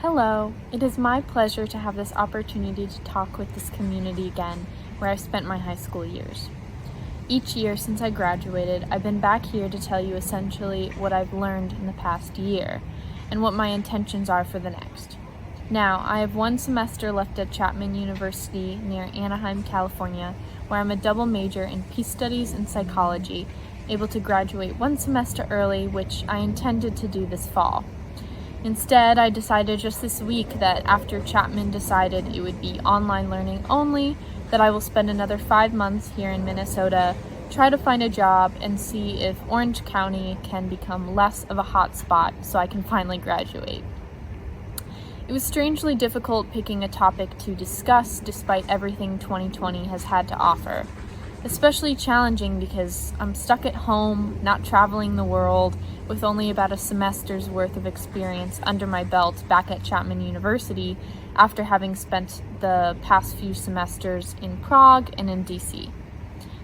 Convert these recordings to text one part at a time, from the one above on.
Hello, it is my pleasure to have this opportunity to talk with this community again, where I spent my high school years. Each year since I graduated, I've been back here to tell you essentially what I've learned in the past year, and what my intentions are for the next. Now, I have one semester left at Chapman University near Anaheim, California, where I'm a double major in peace studies and psychology, able to graduate one semester early, which I intended to do this fall. Instead, I decided just this week that after Chapman decided it would be online learning only, that I will spend another 5 months here in Minnesota, try to find a job, and see if Orange County can become less of a hot spot so I can finally graduate. It was strangely difficult picking a topic to discuss despite everything 2020 has had to offer. Especially challenging because I'm stuck at home, not traveling the world, with only about a semester's worth of experience under my belt back at Chapman University after having spent the past few semesters in Prague and in DC.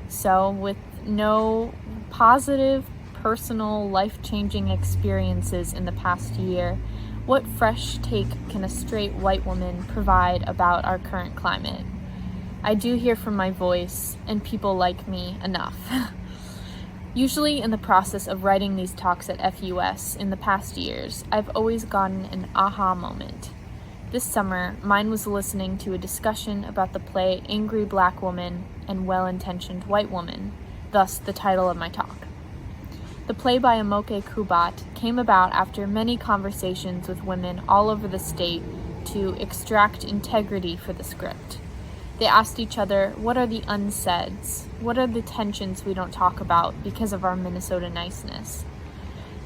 So with no positive, personal, life-changing experiences in the past year, what fresh take can a straight white woman provide about our current climate? I do hear from my voice and people like me enough. Usually in the process of writing these talks at FUS in the past years, I've always gotten an aha moment. This summer, mine was listening to a discussion about the play Angry Black Woman and Well-Intentioned White Woman, thus the title of my talk. The play by Amoke Kubat came about after many conversations with women all over the state to extract integrity for the script. They asked each other, what are the unsaids? What are the tensions we don't talk about because of our Minnesota niceness?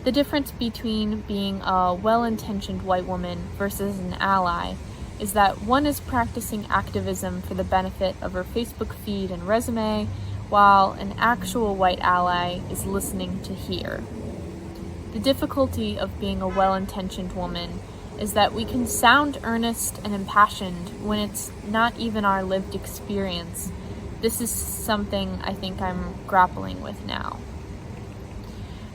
The difference between being a well-intentioned white woman versus an ally is that one is practicing activism for the benefit of her Facebook feed and resume, while an actual white ally is listening to hear. The difficulty of being a well-intentioned woman is that we can sound earnest and impassioned when it's not even our lived experience. This is something I think I'm grappling with now.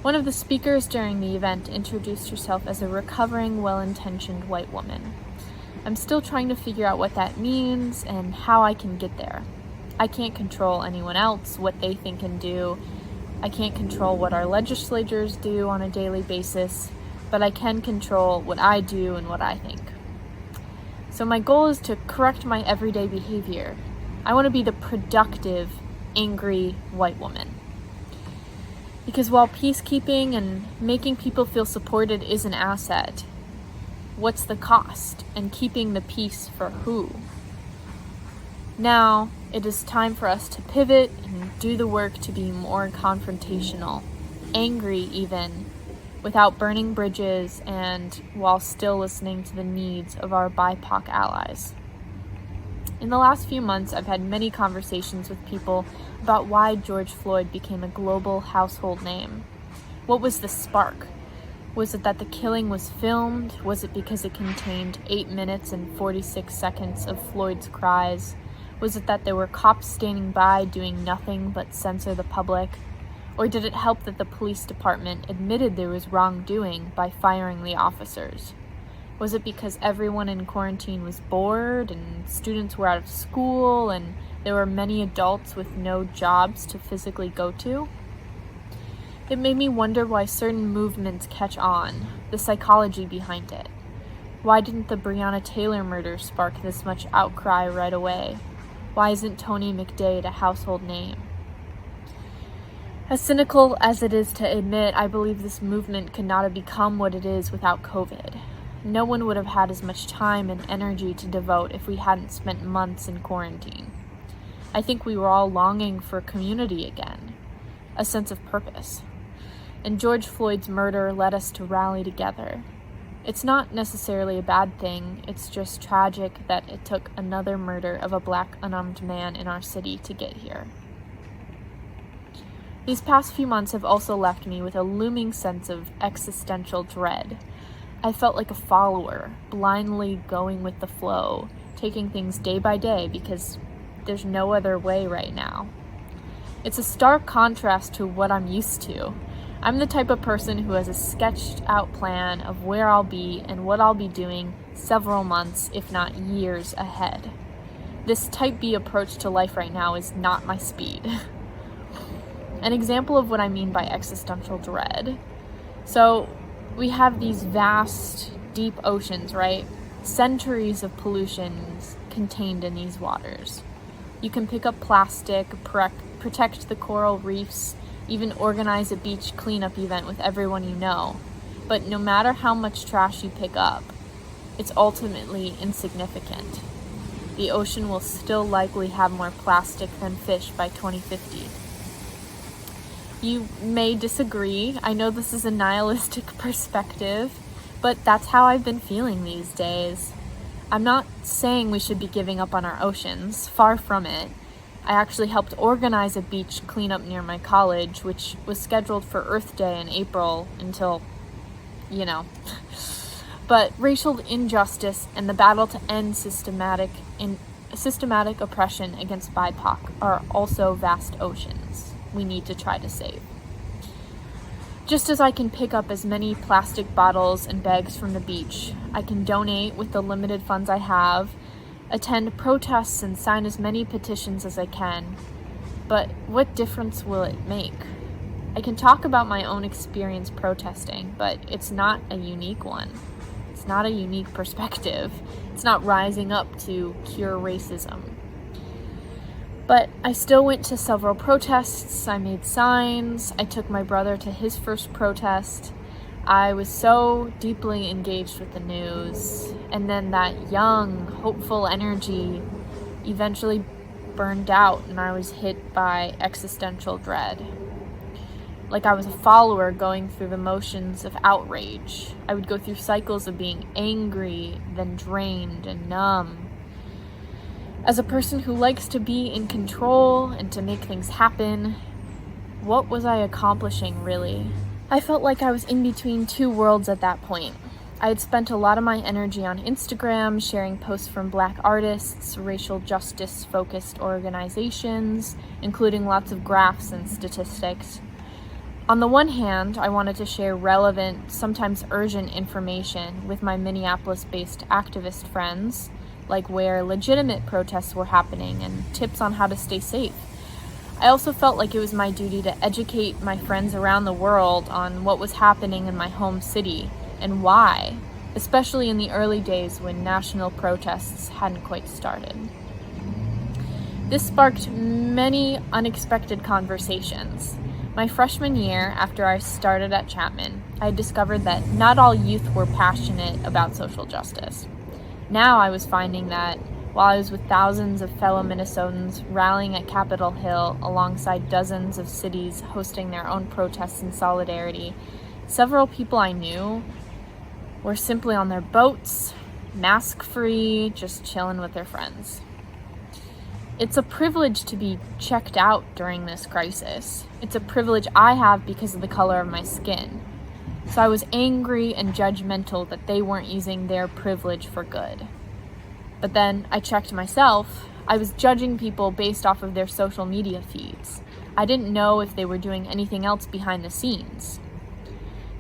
One of the speakers during the event introduced herself as a recovering, well-intentioned white woman. I'm still trying to figure out what that means and how I can get there. I can't control anyone else, what they think and do. I can't control what our legislators do on a daily basis, but I can control what I do and what I think. So my goal is to correct my everyday behavior. I want to be the productive, angry white woman. Because while peacekeeping and making people feel supported is an asset, what's the cost? And keeping the peace for who? Now, it is time for us to pivot and do the work to be more confrontational, angry even, without burning bridges and while still listening to the needs of our BIPOC allies. In the last few months, I've had many conversations with people about why George Floyd became a global household name. What was the spark? Was it that the killing was filmed? Was it because it contained 8 minutes and 46 seconds of Floyd's cries? Was it that there were cops standing by doing nothing but censor the public? Or did it help that the police department admitted there was wrongdoing by firing the officers? Was it because everyone in quarantine was bored and students were out of school and there were many adults with no jobs to physically go to? It made me wonder why certain movements catch on, the psychology behind it. Why didn't the Breonna Taylor murder spark this much outcry right away? Why isn't Tony McDade a household name? As cynical as it is to admit, I believe this movement could not have become what it is without COVID. No one would have had as much time and energy to devote if we hadn't spent months in quarantine. I think we were all longing for community again, a sense of purpose. And George Floyd's murder led us to rally together. It's not necessarily a bad thing, it's just tragic that it took another murder of a black unarmed man in our city to get here. These past few months have also left me with a looming sense of existential dread. I felt like a follower, blindly going with the flow, taking things day by day because there's no other way right now. It's a stark contrast to what I'm used to. I'm the type of person who has a sketched out plan of where I'll be and what I'll be doing several months, if not years ahead. This type B approach to life right now is not my speed. An example of what I mean by existential dread. So we have these vast, deep oceans, right? Centuries of pollution contained in these waters. You can pick up plastic, protect the coral reefs, even organize a beach cleanup event with everyone you know. But no matter how much trash you pick up, it's ultimately insignificant. The ocean will still likely have more plastic than fish by 2050. You may disagree. I know this is a nihilistic perspective, but that's how I've been feeling these days. I'm not saying we should be giving up on our oceans, far from it. I actually helped organize a beach cleanup near my college, which was scheduled for Earth Day in April until, But racial injustice and the battle to end systematic oppression against BIPOC are also vast oceans we need to try to save. Just as I can pick up as many plastic bottles and bags from the beach, I can donate with the limited funds I have, attend protests and sign as many petitions as I can. But what difference will it make? I can talk about my own experience protesting, but it's not a unique one. It's not a unique perspective. It's not rising up to cure racism. But I still went to several protests, I made signs, I took my brother to his first protest. I was so deeply engaged with the news, and then that young, hopeful energy eventually burned out and I was hit by existential dread. Like I was a follower going through the motions of outrage. I would go through cycles of being angry, then drained and numb. As a person who likes to be in control and to make things happen, what was I accomplishing really? I felt like I was in between two worlds at that point. I had spent a lot of my energy on Instagram, sharing posts from Black artists, racial justice-focused organizations, including lots of graphs and statistics. On the one hand, I wanted to share relevant, sometimes urgent information with my Minneapolis-based activist friends, like where legitimate protests were happening and tips on how to stay safe. I also felt like it was my duty to educate my friends around the world on what was happening in my home city and why, especially in the early days when national protests hadn't quite started. This sparked many unexpected conversations. My freshman year, after I started at Chapman, I discovered that not all youth were passionate about social justice. Now I was finding that while I was with thousands of fellow Minnesotans rallying at Capitol Hill alongside dozens of cities hosting their own protests in solidarity, several people I knew were simply on their boats, mask-free, just chilling with their friends. It's a privilege to be checked out during this crisis. It's a privilege I have because of the color of my skin. So I was angry and judgmental that they weren't using their privilege for good. But then I checked myself. I was judging people based off of their social media feeds. I didn't know if they were doing anything else behind the scenes.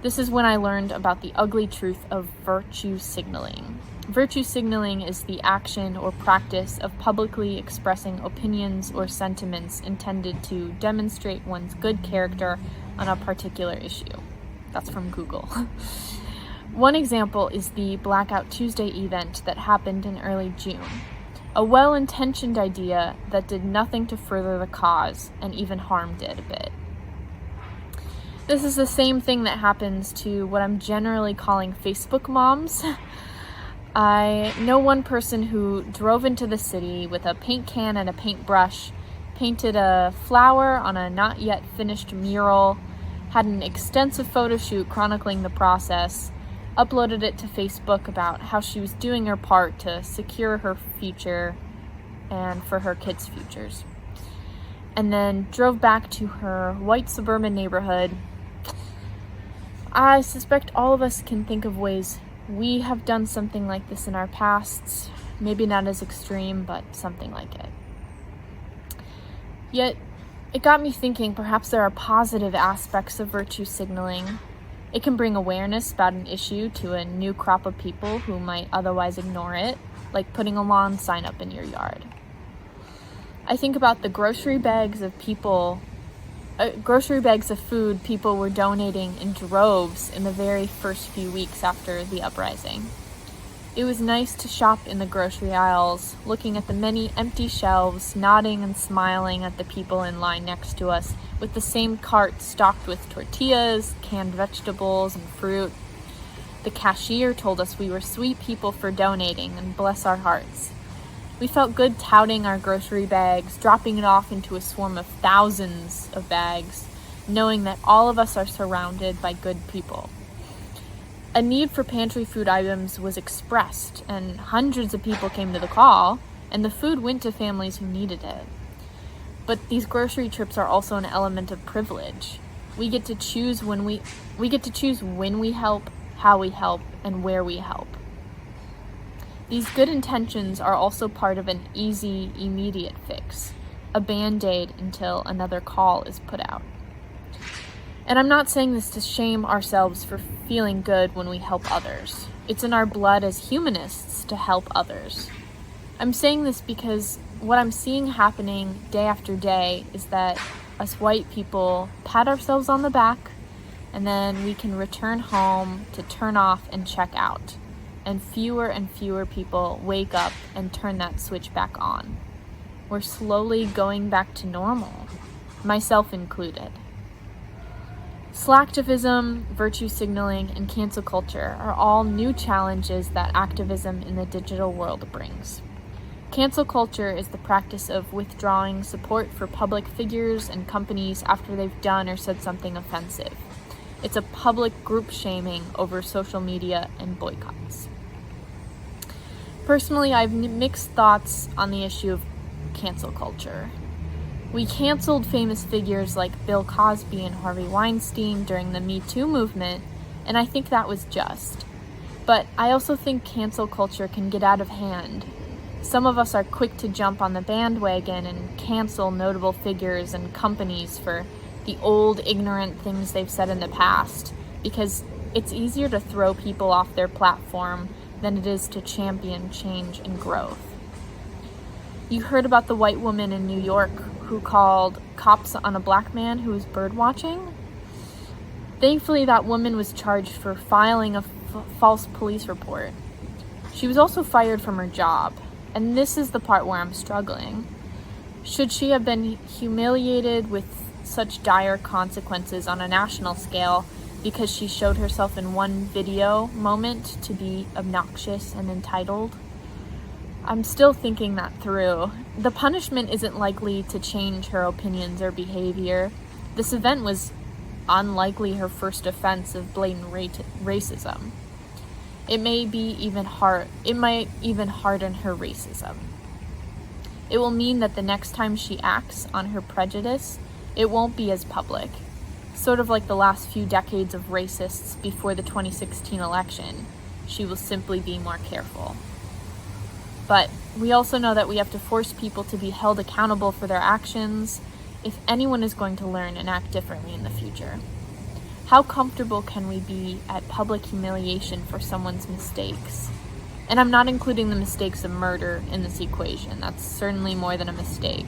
This is when I learned about the ugly truth of virtue signaling. Virtue signaling is the action or practice of publicly expressing opinions or sentiments intended to demonstrate one's good character on a particular issue. That's from Google. One example is the Blackout Tuesday event that happened in early June. A well-intentioned idea that did nothing to further the cause and even harmed it a bit. This is the same thing that happens to what I'm generally calling Facebook moms. I know one person who drove into the city with a paint can and a paintbrush, painted a flower on a not yet finished mural, had an extensive photo shoot chronicling the process, uploaded it to Facebook about how she was doing her part to secure her future and for her kids' futures. And then drove back to her white suburban neighborhood. I suspect all of us can think of ways we have done something like this in our pasts, maybe not as extreme, but something like it. Yet, it got me thinking perhaps there are positive aspects of virtue signaling. It can bring awareness about an issue to a new crop of people who might otherwise ignore it, like putting a lawn sign up in your yard. I think about the grocery bags of food people were donating in droves in the very first few weeks after the uprising. It was nice to shop in the grocery aisles, looking at the many empty shelves, nodding and smiling at the people in line next to us, with the same cart stocked with tortillas, canned vegetables, and fruit. The cashier told us we were sweet people for donating, and bless our hearts. We felt good touting our grocery bags, dropping it off into a swarm of thousands of bags, knowing that all of us are surrounded by good people. A need for pantry food items was expressed, and hundreds of people came to the call, and the food went to families who needed it. But these grocery trips are also an element of privilege. We get to choose when we help, how we help, and where we help. These good intentions are also part of an easy, immediate fix, a band-aid until another call is put out. And I'm not saying this to shame ourselves for feeling good when we help others. It's in our blood as humanists to help others. I'm saying this because what I'm seeing happening day after day is that us white people pat ourselves on the back, and then we can return home to turn off and check out. And fewer people wake up and turn that switch back on. We're slowly going back to normal, myself included. Slacktivism, virtue signaling, and cancel culture are all new challenges that activism in the digital world brings. Cancel culture is the practice of withdrawing support for public figures and companies after they've done or said something offensive. It's a public group shaming over social media and boycotts. Personally, I have mixed thoughts on the issue of cancel culture. We canceled famous figures like Bill Cosby and Harvey Weinstein during the Me Too movement, and I think that was just. But I also think cancel culture can get out of hand. Some of us are quick to jump on the bandwagon and cancel notable figures and companies for the old, ignorant things they've said in the past, because it's easier to throw people off their platform than it is to champion change and growth. You heard about the white woman in New York who called cops on a black man who was bird watching? Thankfully, that woman was charged for filing a false police report. She was also fired from her job, and this is the part where I'm struggling. Should she have been humiliated with such dire consequences on a national scale because she showed herself in one video moment to be obnoxious and entitled? I'm still thinking that through. The punishment isn't likely to change her opinions or behavior. This event was unlikely her first offense of blatant racism. It might even harden her racism. It will mean that the next time she acts on her prejudice, it won't be as public. Sort of like the last few decades of racists before the 2016 election. She will simply be more careful. But we also know that we have to force people to be held accountable for their actions if anyone is going to learn and act differently in the future. How comfortable can we be at public humiliation for someone's mistakes? And I'm not including the mistakes of murder in this equation. That's certainly more than a mistake.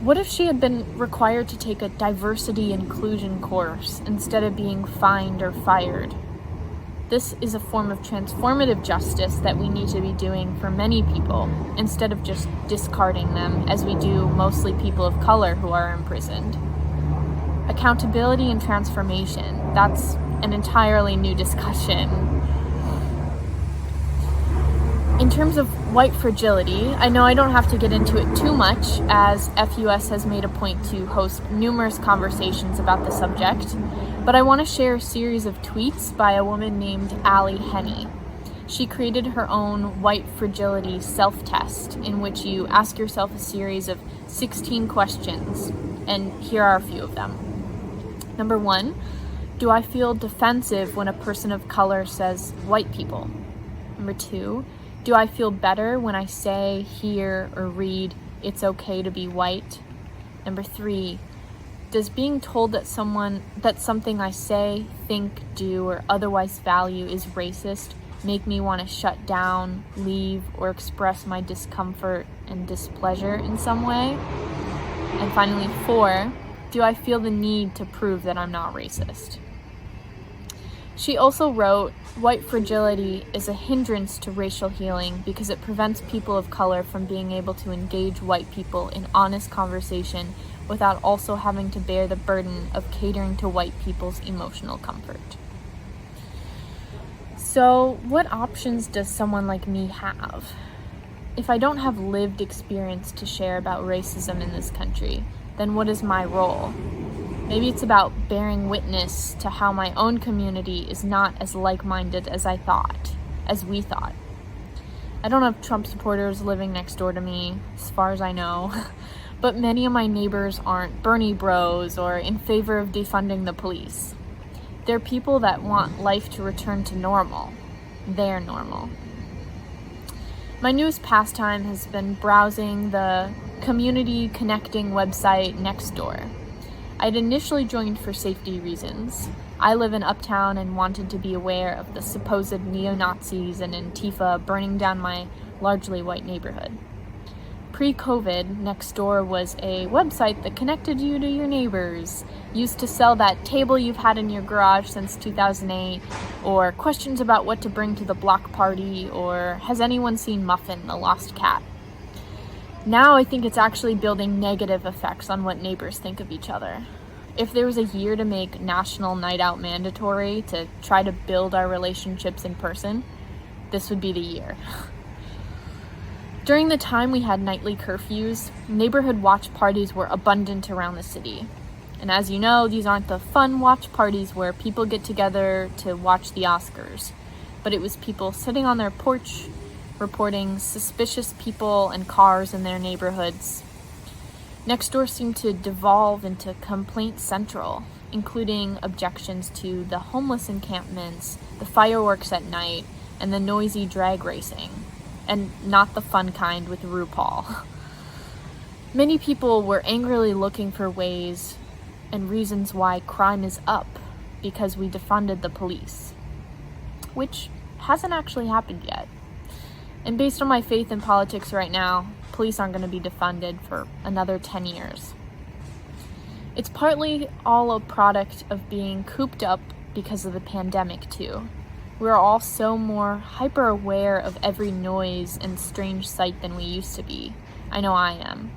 What if she had been required to take a diversity inclusion course instead of being fined or fired? This is a form of transformative justice that we need to be doing for many people, instead of just discarding them, as we do mostly people of color who are imprisoned. Accountability and transformation, that's an entirely new discussion. In terms of white fragility, I know I don't have to get into it too much, as FUS has made a point to host numerous conversations about the subject, but I want to share a series of tweets by a woman named Allie Henney. She created her own white fragility self-test, in which you ask yourself a series of 16 questions, and here are a few of them. Number 1, do I feel defensive when a person of color says white people? Number 2, do I feel better when I say, hear, or read, it's okay to be white? Number 3, Does being told that something I say, think, do, or otherwise value is racist make me want to shut down, leave, or express my discomfort and displeasure in some way? And finally, 4, do I feel the need to prove that I'm not racist? She also wrote, "White fragility is a hindrance to racial healing because it prevents people of color from being able to engage white people in honest conversation without also having to bear the burden of catering to white people's emotional comfort." So, what options does someone like me have? If I don't have lived experience to share about racism in this country, then what is my role? Maybe it's about bearing witness to how my own community is not as like-minded as we thought. I don't have Trump supporters living next door to me, as far as I know, but many of my neighbors aren't Bernie bros or in favor of defunding the police. They're people that want life to return to normal, their normal. My newest pastime has been browsing the community connecting website Nextdoor. I'd initially joined for safety reasons. I live in Uptown and wanted to be aware of the supposed neo-Nazis and Antifa burning down my largely white neighborhood. Pre-COVID, Nextdoor was a website that connected you to your neighbors, used to sell that table you've had in your garage since 2008, or questions about what to bring to the block party, or has anyone seen Muffin, the lost cat? Now I think it's actually building negative effects on what neighbors think of each other. If there was a year to make National Night Out mandatory to try to build our relationships in person, this would be the year. During the time we had nightly curfews, neighborhood watch parties were abundant around the city. And as you know, these aren't the fun watch parties where people get together to watch the Oscars, but it was people sitting on their porch, reporting suspicious people and cars in their neighborhoods. Nextdoor seemed to devolve into complaint central, including objections to the homeless encampments, the fireworks at night, and the noisy drag racing, and not the fun kind with RuPaul. Many people were angrily looking for ways and reasons why crime is up because we defunded the police, which hasn't actually happened yet. And based on my faith in politics right now, police aren't going to be defunded for another 10 years. It's partly all a product of being cooped up because of the pandemic, too. We're all so more hyper-aware of every noise and strange sight than we used to be. I know I am.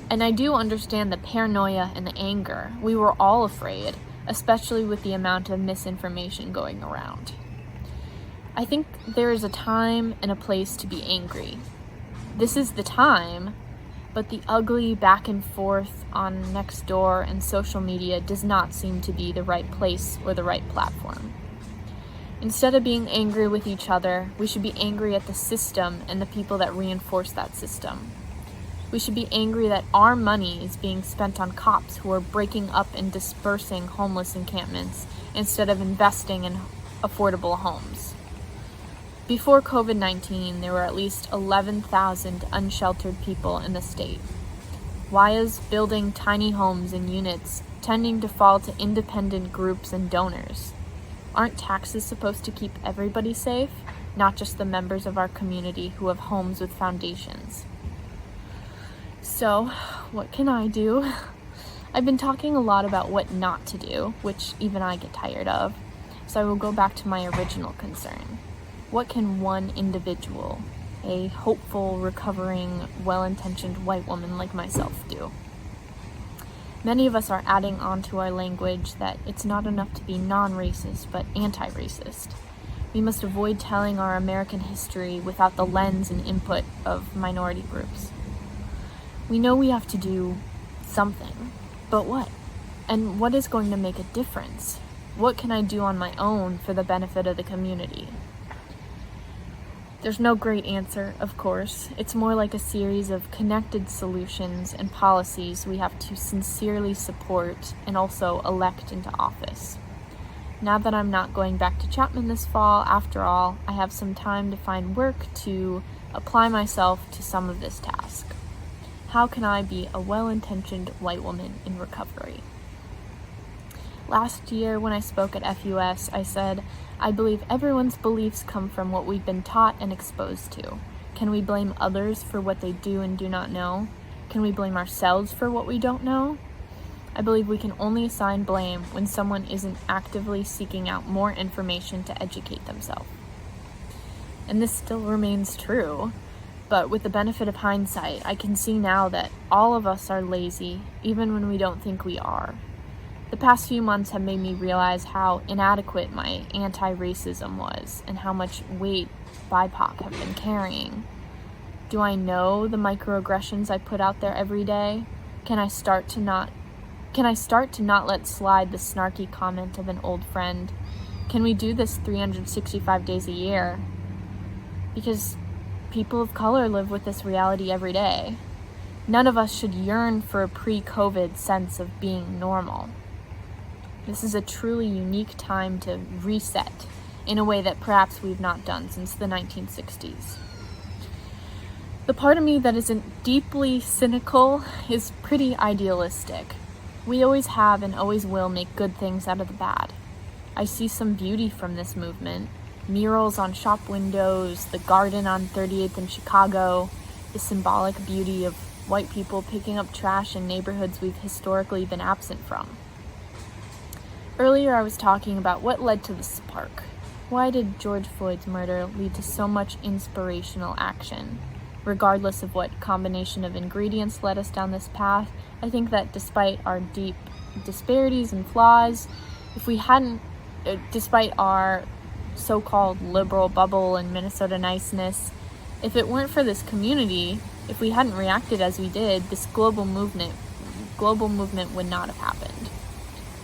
And I do understand the paranoia and the anger. We were all afraid, especially with the amount of misinformation going around. I think there is a time and a place to be angry. This is the time, but the ugly back and forth on Nextdoor and social media does not seem to be the right place or the right platform. Instead of being angry with each other, we should be angry at the system and the people that reinforce that system. We should be angry that our money is being spent on cops who are breaking up and dispersing homeless encampments instead of investing in affordable homes. Before COVID-19, there were at least 11,000 unsheltered people in the state. Why is building tiny homes and units tending to fall to independent groups and donors? Aren't taxes supposed to keep everybody safe, not just the members of our community who have homes with foundations? So, what can I do? I've been talking a lot about what not to do, which even I get tired of, so I will go back to my original concern. What can one individual, a hopeful, recovering, well-intentioned white woman like myself, do? Many of us are adding on to our language that it's not enough to be non-racist, but anti-racist. We must avoid telling our American history without the lens and input of minority groups. We know we have to do something, but what? And what is going to make a difference? What can I do on my own for the benefit of the community? There's no great answer, of course. It's more like a series of connected solutions and policies we have to sincerely support and also elect into office. Now that I'm not going back to Chapman this fall, after all, I have some time to find work to apply myself to some of this task. How can I be a well-intentioned white woman in recovery? Last year, when I spoke at FUS, I said, I believe everyone's beliefs come from what we've been taught and exposed to. Can we blame others for what they do and do not know? Can we blame ourselves for what we don't know? I believe we can only assign blame when someone isn't actively seeking out more information to educate themselves. And this still remains true, but with the benefit of hindsight, I can see now that all of us are lazy, even when we don't think we are. The past few months have made me realize how inadequate my anti-racism was and how much weight BIPOC have been carrying. Do I know the microaggressions I put out there every day? Can I start to not let slide the snarky comment of an old friend? Can we do this 365 days a year? Because people of color live with this reality every day. None of us should yearn for a pre-COVID sense of being normal. This is a truly unique time to reset in a way that perhaps we've not done since the 1960s. The part of me that isn't deeply cynical is pretty idealistic. We always have and always will make good things out of the bad. I see some beauty from this movement. Murals on shop windows, the garden on 38th in Chicago, the symbolic beauty of white people picking up trash in neighborhoods we've historically been absent from. Earlier I was talking about what led to the spark. Why did George Floyd's murder lead to so much inspirational action? Regardless of what combination of ingredients led us down this path, I think that despite our deep disparities and flaws, despite our so-called liberal bubble and Minnesota niceness, if it weren't for this community, if we hadn't reacted as we did, this global movement would not have happened.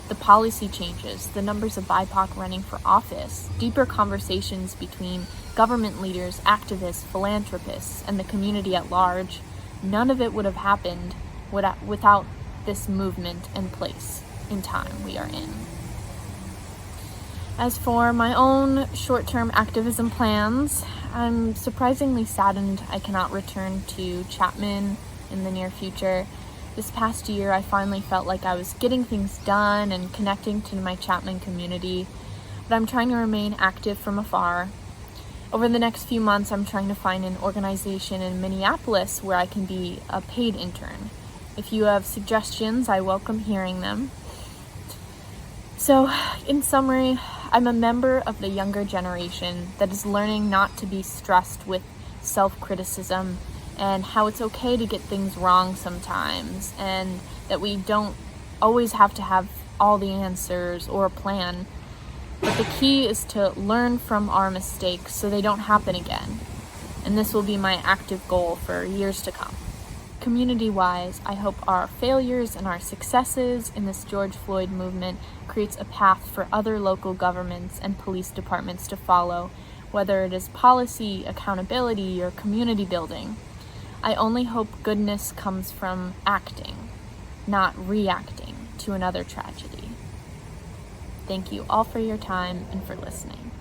The policy changes, the numbers of BIPOC running for office, deeper conversations between government leaders, activists, philanthropists, and the community at large, none of it would have happened without this movement and place in time we are in. As for my own short-term activism plans, I'm surprisingly saddened I cannot return to Chapman in the near future. This past year, I finally felt like I was getting things done and connecting to my Chapman community, but I'm trying to remain active from afar. Over the next few months, I'm trying to find an organization in Minneapolis where I can be a paid intern. If you have suggestions, I welcome hearing them. So, in summary, I'm a member of the younger generation that is learning not to be stressed with self-criticism and how it's okay to get things wrong sometimes, and that we don't always have to have all the answers or a plan. But the key is to learn from our mistakes so they don't happen again. And this will be my active goal for years to come. Community-wise, I hope our failures and our successes in this George Floyd movement creates a path for other local governments and police departments to follow, whether it is policy, accountability, or community building. I only hope goodness comes from acting, not reacting to another tragedy. Thank you all for your time and for listening.